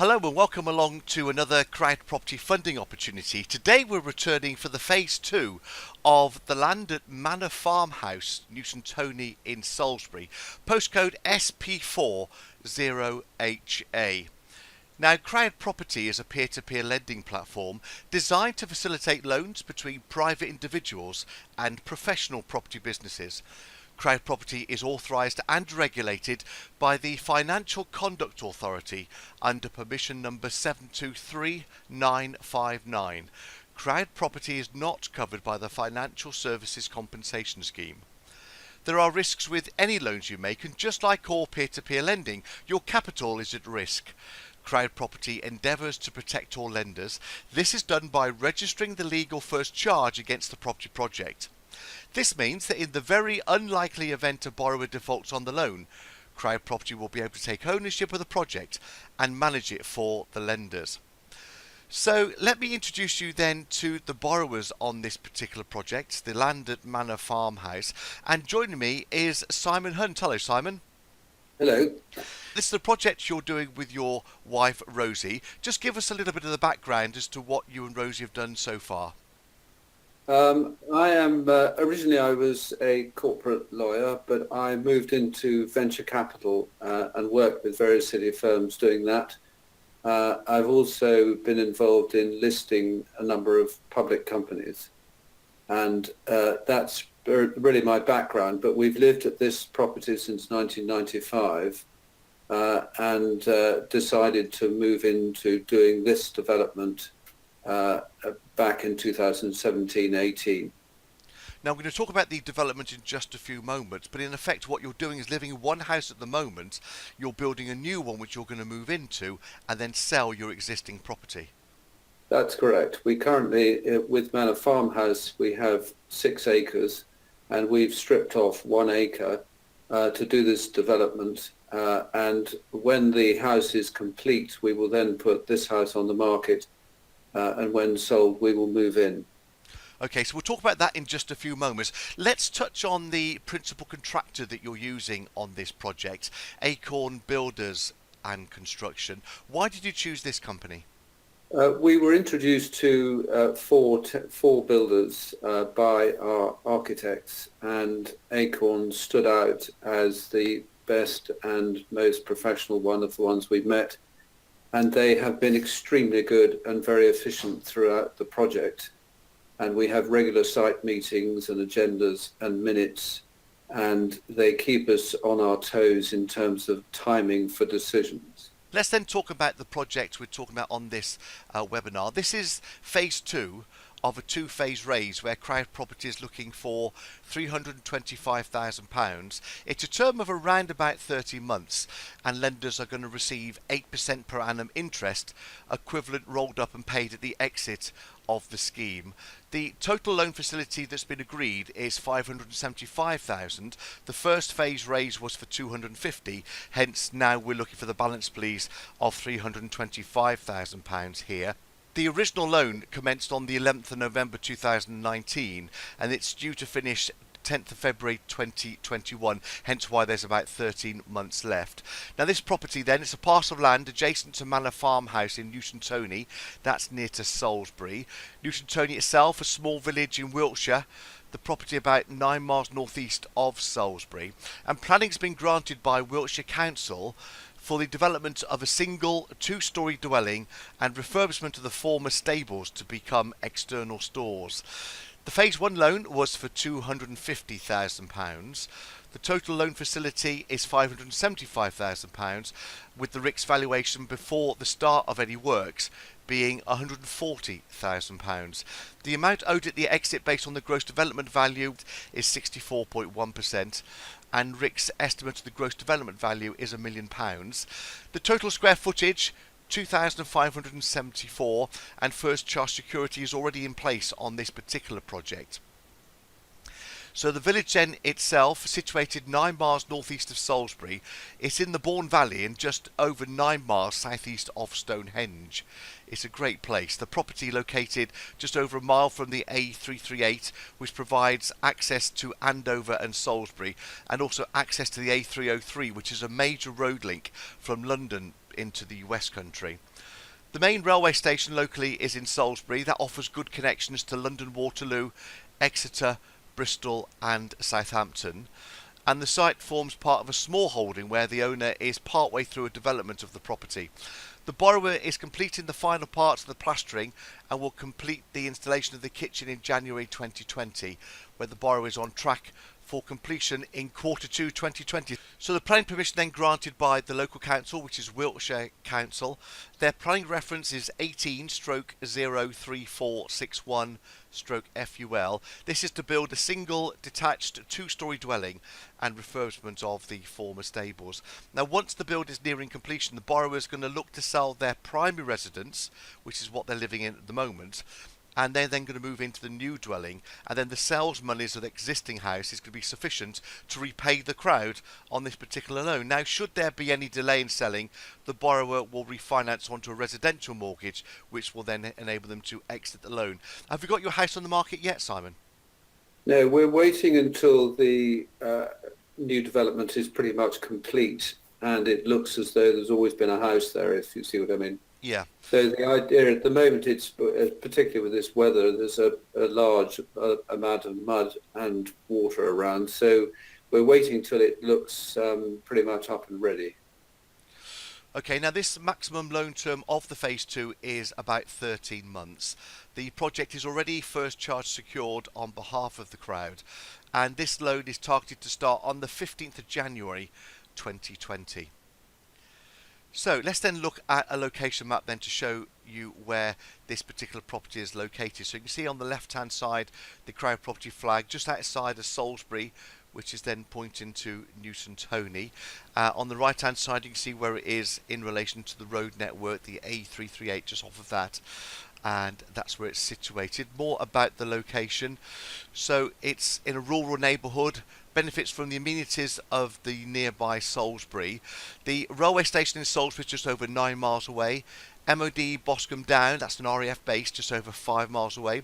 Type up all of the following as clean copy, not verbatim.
Hello and welcome along to another CrowdProperty funding opportunity. Today we're returning for the phase 2 of the land at Manor Farmhouse, Newton Tony in Salisbury, postcode SP40HA. Now, CrowdProperty is a peer-to-peer lending platform designed to facilitate loans between private individuals and professional property businesses. CrowdProperty is authorised and regulated by the Financial Conduct Authority under permission number 723959. CrowdProperty is not covered by the Financial Services Compensation Scheme. There are risks with any loans you make, and just like all peer-to-peer lending, your capital is at risk. CrowdProperty endeavours to protect all lenders. This is done by registering the legal first charge against the property project. This means that in the very unlikely event a borrower defaults on the loan, CrowdProperty will be able to take ownership of the project and manage it for the lenders. So let me introduce you then to the borrowers on this particular project, the land at Manor Farmhouse. And joining me is Simon Hunt. Hello, Simon. Hello. This is the project you're doing with your wife, Rosie. Just give us a little bit of the background as to what you and Rosie have done so far. Originally I was a corporate lawyer, but I moved into venture capital and worked with various city firms doing that. I've also been involved in listing a number of public companies, and that's really my background. But we've lived at this property since 1995 and decided to move into doing this development back in 2017-18. Now, we're going to talk about the development in just a few moments, but in effect what you're doing is living in one house at the moment. You're building a new one which you're going to move into and then sell your existing property. That's correct. We currently, with Manor Farmhouse, we have 6 acres, and we've stripped off 1 acre to do this development. And when the house is complete, we will then put this house on the market. And when sold, we will move in. Okay, so we'll talk about that in just a few moments. Let's touch on the principal contractor that you're using on this project, Acorn Builders and Construction. Why did you choose this company? We were introduced to four builders by our architects, and Acorn stood out as the best and most professional one of the ones we've met. And they have been extremely good and very efficient throughout the project. And we have regular site meetings and agendas and minutes, and they keep us on our toes in terms of timing for decisions. Let's then talk about the project we're talking about on this webinar. This is phase 2 of a 2-phase raise where CrowdProperty is looking for £325,000. It's a term of around about 30 months, and lenders are going to receive 8% per annum interest, equivalent rolled up and paid at the exit of the scheme. The total loan facility that's been agreed is £575,000. The first phase raise was for £250,000, hence now we're looking for the balance please of £325,000 here. The original loan commenced on the 11th of November 2019, and it's due to finish 10th of February 2021, hence why there's about 13 months left. Now this property then, it's a parcel of land adjacent to Manor Farmhouse in Newton Tony, that's near to Salisbury. Newton Tony itself, a small village in Wiltshire, the property about 9 miles northeast of Salisbury, and planning's been granted by Wiltshire Council for the development of a single 2-storey dwelling and refurbishment of the former stables to become external stores. The phase 1 loan was for £250,000. The total loan facility is £575,000, with the RICS valuation before the start of any works being £140,000. The amount owed at the exit based on the gross development value is 64.1%. and RICS estimate of the gross development value is £1 million. The total square footage, 2,574, and first charge security is already in place on this particular project. So the village then itself, situated 9 miles northeast of Salisbury, it's in the Bourne Valley and just over 9 miles southeast of Stonehenge. It's a great place. The property located just over a mile from the A338, which provides access to Andover and Salisbury, and also access to the A303, which is a major road link from London into the West Country. The main railway station locally is in Salisbury. That offers good connections to London Waterloo, Exeter, Bristol and Southampton. And the site forms part of a small holding where the owner is partway through a development of the property. The borrower is completing the final parts of the plastering and will complete the installation of the kitchen in January 2020, where the borrower is on track for completion in Q2 2020. So the planning permission then granted by the local council, which is Wiltshire Council. Their planning reference is 18/03461/FUL. This is to build a single detached two-storey dwelling and refurbishment of the former stables. Now once the build is nearing completion, the borrower is going to look to sell their primary residence, which is what they're living in at the moment, and they're then going to move into the new dwelling, and then the sales monies of the existing house is going to be sufficient to repay the crowd on this particular loan. Now should there be any delay in selling, the borrower will refinance onto a residential mortgage, which will then enable them to exit the loan. Have you got your house on the market yet, Simon? No, we're waiting until the new development is pretty much complete, and it looks as though there's always been a house there, if you see what I mean. Yeah. So the idea at the moment, it's particularly with this weather, there's a large amount of mud and water around. So we're waiting till it looks pretty much up and ready. Okay, now this maximum loan term of the Phase 2 is about 13 months. The project is already first charge secured on behalf of the crowd, and this loan is targeted to start on the 15th of January 2020. So let's then look at a location map then to show you where this particular property is located. So you can see on the left hand side the CrowdProperty flag just outside of Salisbury, which is then pointing to Newton Tony. On the right hand side you can see where it is in relation to the road network, the A338 just off of that, and that's where it's situated. More about the location. So it's in a rural neighbourhood, benefits from the amenities of the nearby Salisbury. The railway station in Salisbury is just over 9 miles away. MOD Boscombe Down, that's an RAF base just over 5 miles away.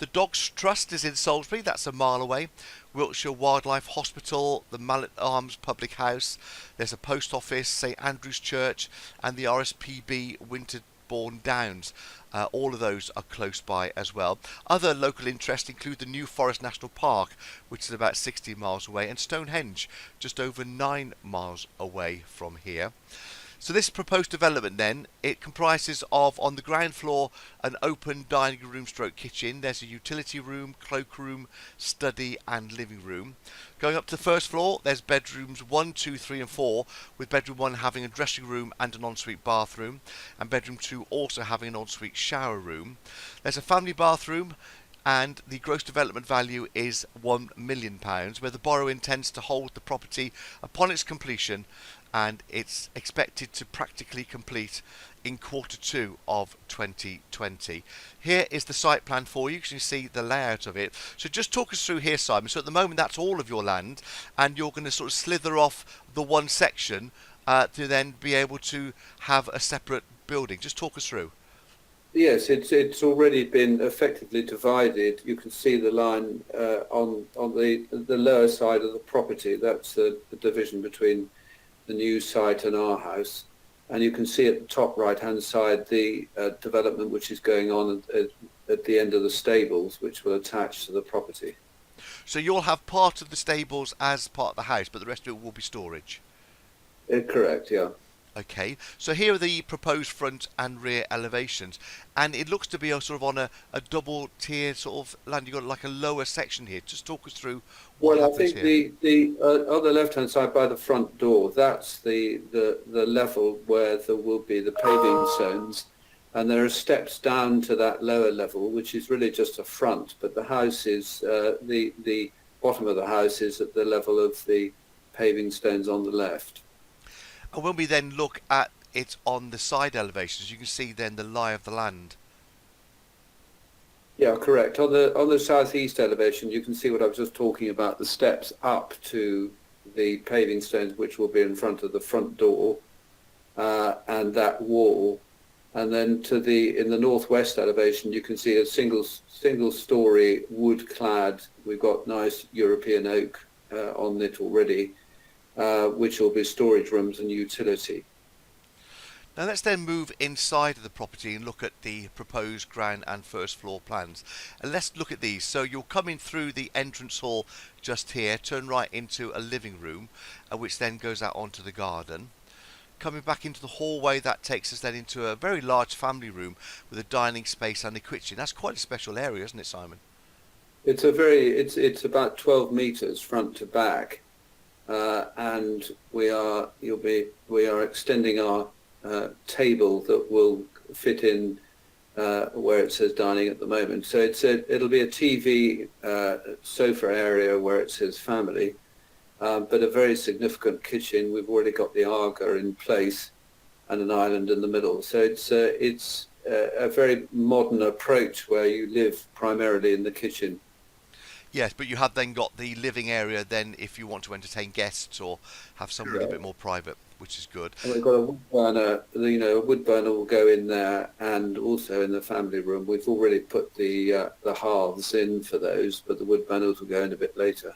The Dogs Trust is in Salisbury, that's a mile away. Wiltshire Wildlife Hospital, the Mallet Arms Public House, there's a post office, St Andrew's Church and the RSPB Winterbourne Downs. All of those are close by as well. Other local interests include the New Forest National Park, which is about 60 miles away, and Stonehenge, just over 9 miles away from here. So this proposed development then, it comprises of, on the ground floor, an open dining room stroke kitchen. There's a utility room, cloakroom, study and living room. Going up to the first floor, there's bedrooms 1, 2, 3 and 4, with bedroom 1 having a dressing room and an ensuite bathroom, and bedroom 2 also having an ensuite shower room. There's a family bathroom, and the gross development value is £1 million, where the borrower intends to hold the property upon its completion, and it's expected to practically complete in Q2 of 2020. Here is the site plan for you. You can see the layout of it. So just talk us through here, Simon. So at the moment that's all of your land, and you're going to sort of slither off the one section to then be able to have a separate building. Just talk us through. Yes, it's already been effectively divided. You can see the line on the lower side of the property. That's the division between the new site and our house. And you can see at the top right hand side the development which is going on at the end of the stables, which will attach to the property. So you'll have part of the stables as part of the house, but the rest of it will be storage? Correct, yeah. Okay, so here are the proposed front and rear elevations, and it looks to be a sort of on a double tier sort of land. You've got like a lower section here. Just talk us through what happens here. Well, I think the on the left hand side by the front door, that's the level where there will be the paving stones, and there are steps down to that lower level, which is really just a front, but the house is the bottom of the house is at the level of the paving stones on the left. And when we then look at it on the side elevations, you can see then the lie of the land. Yeah, correct. On the southeast elevation, you can see what I was just talking about, the steps up to the paving stones, which will be in front of the front door, and that wall. And then in the northwest elevation, you can see a single story wood clad. We've got nice European oak on it already. Which will be storage rooms and utility. Now let's then move inside of the property and look at the proposed ground and first floor plans. And let's look at these. So you're coming through the entrance hall just here, turn right into a living room, which then goes out onto the garden. Coming back into the hallway, that takes us then into a very large family room with a dining space and a kitchen. That's quite a special area, isn't it, Simon? It's about 12 meters front to back, and we are extending our table that will fit in where it says dining at the moment. So it'll be a TV sofa area where it says family, but a very significant kitchen. We've already got the Aga in place and an island in the middle. So it's a very modern approach where you live primarily in the kitchen. Yes, but you have then got the living area then if you want to entertain guests or have something a bit more private, which is good. And we've got a wood burner, a wood burner will go in there, and also in the family room. We've already put the hearths in for those, but the wood burners will go in a bit later.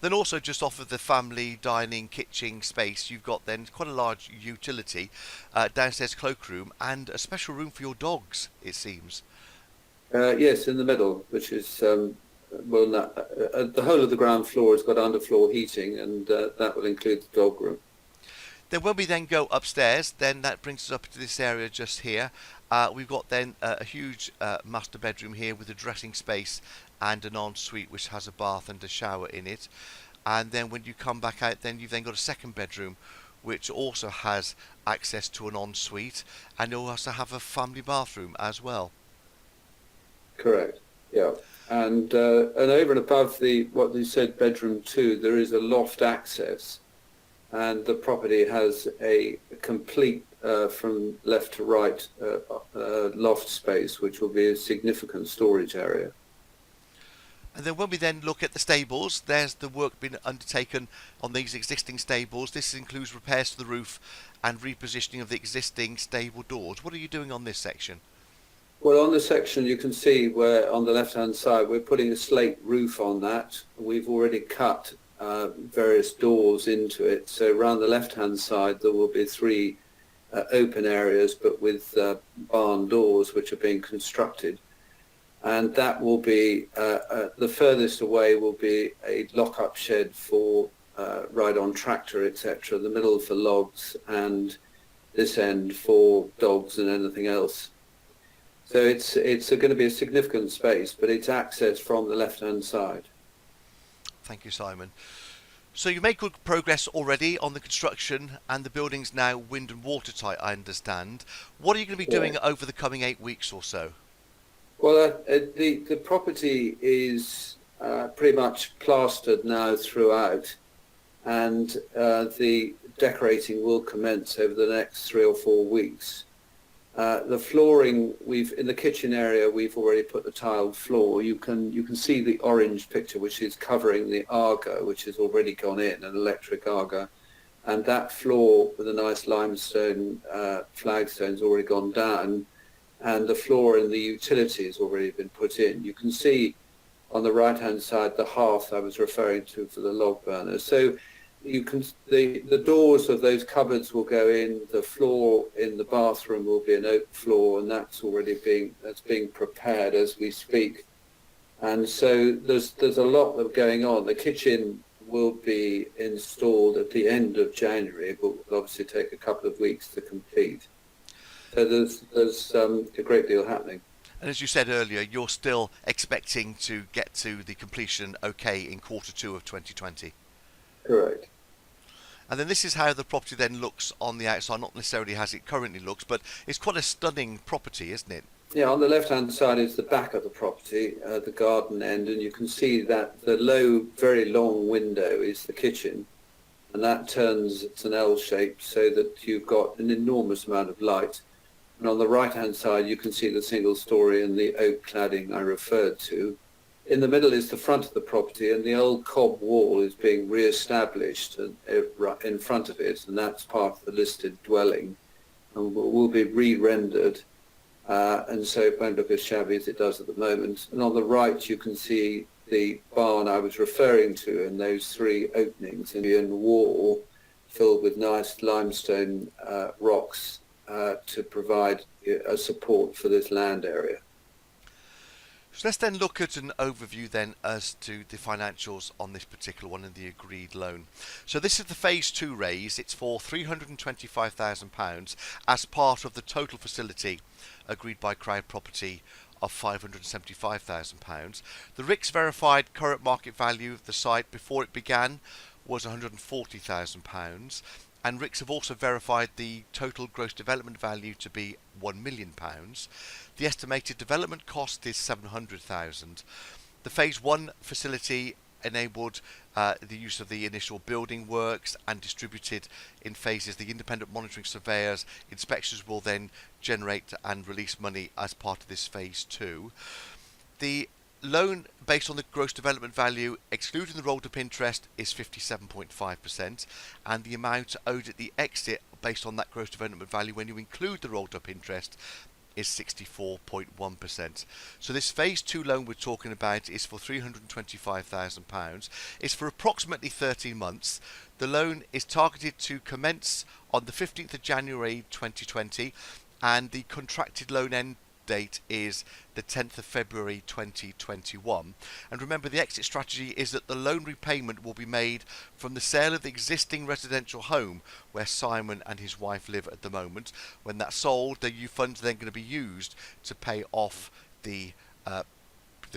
Then also just off of the family dining kitchen space, you've got then quite a large utility, downstairs cloakroom and a special room for your dogs, it seems. Yes, in the middle, which is... the whole of the ground floor has got underfloor heating, and that will include the dog room. Then when we then go upstairs, then that brings us up to this area just here. We've got then a huge master bedroom here with a dressing space and an ensuite which has a bath and a shower in it. And then when you come back out, then you've then got a second bedroom which also has access to an ensuite, and you'll also have a family bathroom as well. Correct. Yeah. And over and above what you said, bedroom 2, there is a loft access, and the property has a complete from left to right loft space, which will be a significant storage area. And then when we then look at the stables, there's the work being undertaken on these existing stables. This includes repairs to the roof and repositioning of the existing stable doors. What are you doing on this section? Well, on the section you can see where on the left-hand side we're putting a slate roof on that. We've already cut various doors into it. So around the left-hand side there will be 3 open areas, but with barn doors which are being constructed. And that will be, the furthest away will be a lock-up shed for ride-on tractor, etc. The middle for logs, and this end for dogs and anything else. So it's going to be a significant space, but it's accessed from the left-hand side. Thank you, Simon. So you made good progress already on the construction, and the building's now wind and watertight, I understand. What are you going to be doing over the coming 8 weeks or so? Well, the property is pretty much plastered now throughout, and the decorating will commence over the next 3 or 4 weeks. The flooring, in the kitchen area, we've already put the tiled floor. You can see the orange picture, which is covering the Aga, which has already gone in, an electric Aga. And that floor with a nice limestone flagstone's already gone down, and the floor in the utility has already been put in. You can see on the right-hand side the hearth I was referring to for the log burner. So the doors of those cupboards will go in. The floor in the bathroom will be an oak floor, and that's being prepared as we speak. And so there's a lot going on. The kitchen will be installed at the end of January, but will obviously take a couple of weeks to complete. So there's a great deal happening. And as you said earlier, you're still expecting to get to the completion okay in Q2 of 2020. Correct. And then this is how the property then looks on the outside, not necessarily as it currently looks, but it's quite a stunning property, isn't it? Yeah, on the left-hand side is the back of the property, the garden end, and you can see that the low, very long window is the kitchen, and that turns, it's an L shape, so that you've got an enormous amount of light. And on the right-hand side, you can see the single story and the oak cladding I referred to. In the middle is the front of the property, and the old cob wall is being re-established in front of it, and that's part of the listed dwelling, and will be re-rendered, and so it won't look as shabby as it does at the moment. And on the right, you can see the barn I was referring to, and those 3 openings in the wall filled with nice limestone rocks to provide a support for this land area. So let's then look at an overview then as to the financials on this particular one and the agreed loan. So this is the phase 2 raise. It's for £325,000 as part of the total facility agreed by CrowdProperty of £575,000. The RICS verified current market value of the site before it began was £140,000, and RICS have also verified the total gross development value to be £1 million. The estimated development cost is £700,000. The phase 1 facility enabled the use of the initial building works and distributed in phases. The independent monitoring surveyors inspections will then generate and release money as part of this phase 2. The loan based on the gross development value excluding the rolled up interest is 57.5%, and the amount owed at the exit based on that gross development value when you include the rolled up interest is 64.1%. So this phase 2 loan we're talking about is for £325,000. It's for approximately 13 months. The loan is targeted to commence on the 15th of January 2020, and the contracted loan end date is the 10th of February 2021. And remember, the exit strategy is that the loan repayment will be made from the sale of the existing residential home where Simon and his wife live at the moment. When that's sold, the funds are then going to be used to pay off the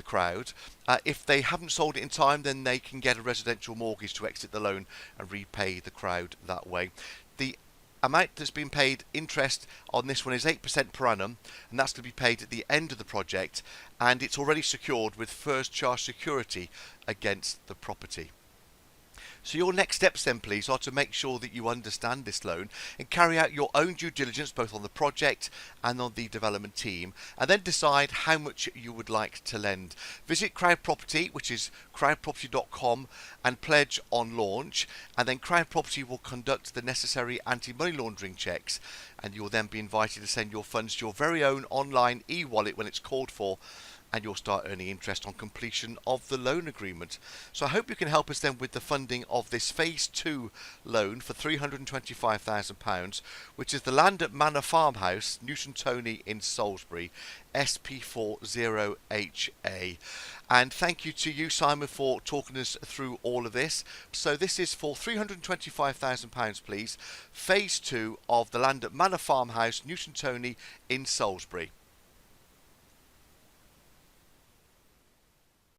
crowd. If they haven't sold it in time, then they can get a residential mortgage to exit the loan and repay the crowd that way. The amount that's been paid interest on this one is 8% per annum, and that's going to be paid at the end of the project, and it's already secured with first charge security against the property. So your next steps then, please, are to make sure that you understand this loan and carry out your own due diligence both on the project and on the development team, and then decide how much you would like to lend. Visit CrowdProperty, which is crowdproperty.com, and pledge on launch, and then CrowdProperty will conduct the necessary anti-money laundering checks, and you will then be invited to send your funds to your very own online e-wallet when it's called for, and you'll start earning interest on completion of the loan agreement. So I hope you can help us then with the funding of this phase 2 loan for £325,000, which is the land at Manor Farmhouse, Newton Toney in Salisbury, SP40HA. And thank you to you, Simon, for talking us through all of this. So this is for £325,000, please, phase 2 of the land at Manor Farmhouse, Newton Toney in Salisbury.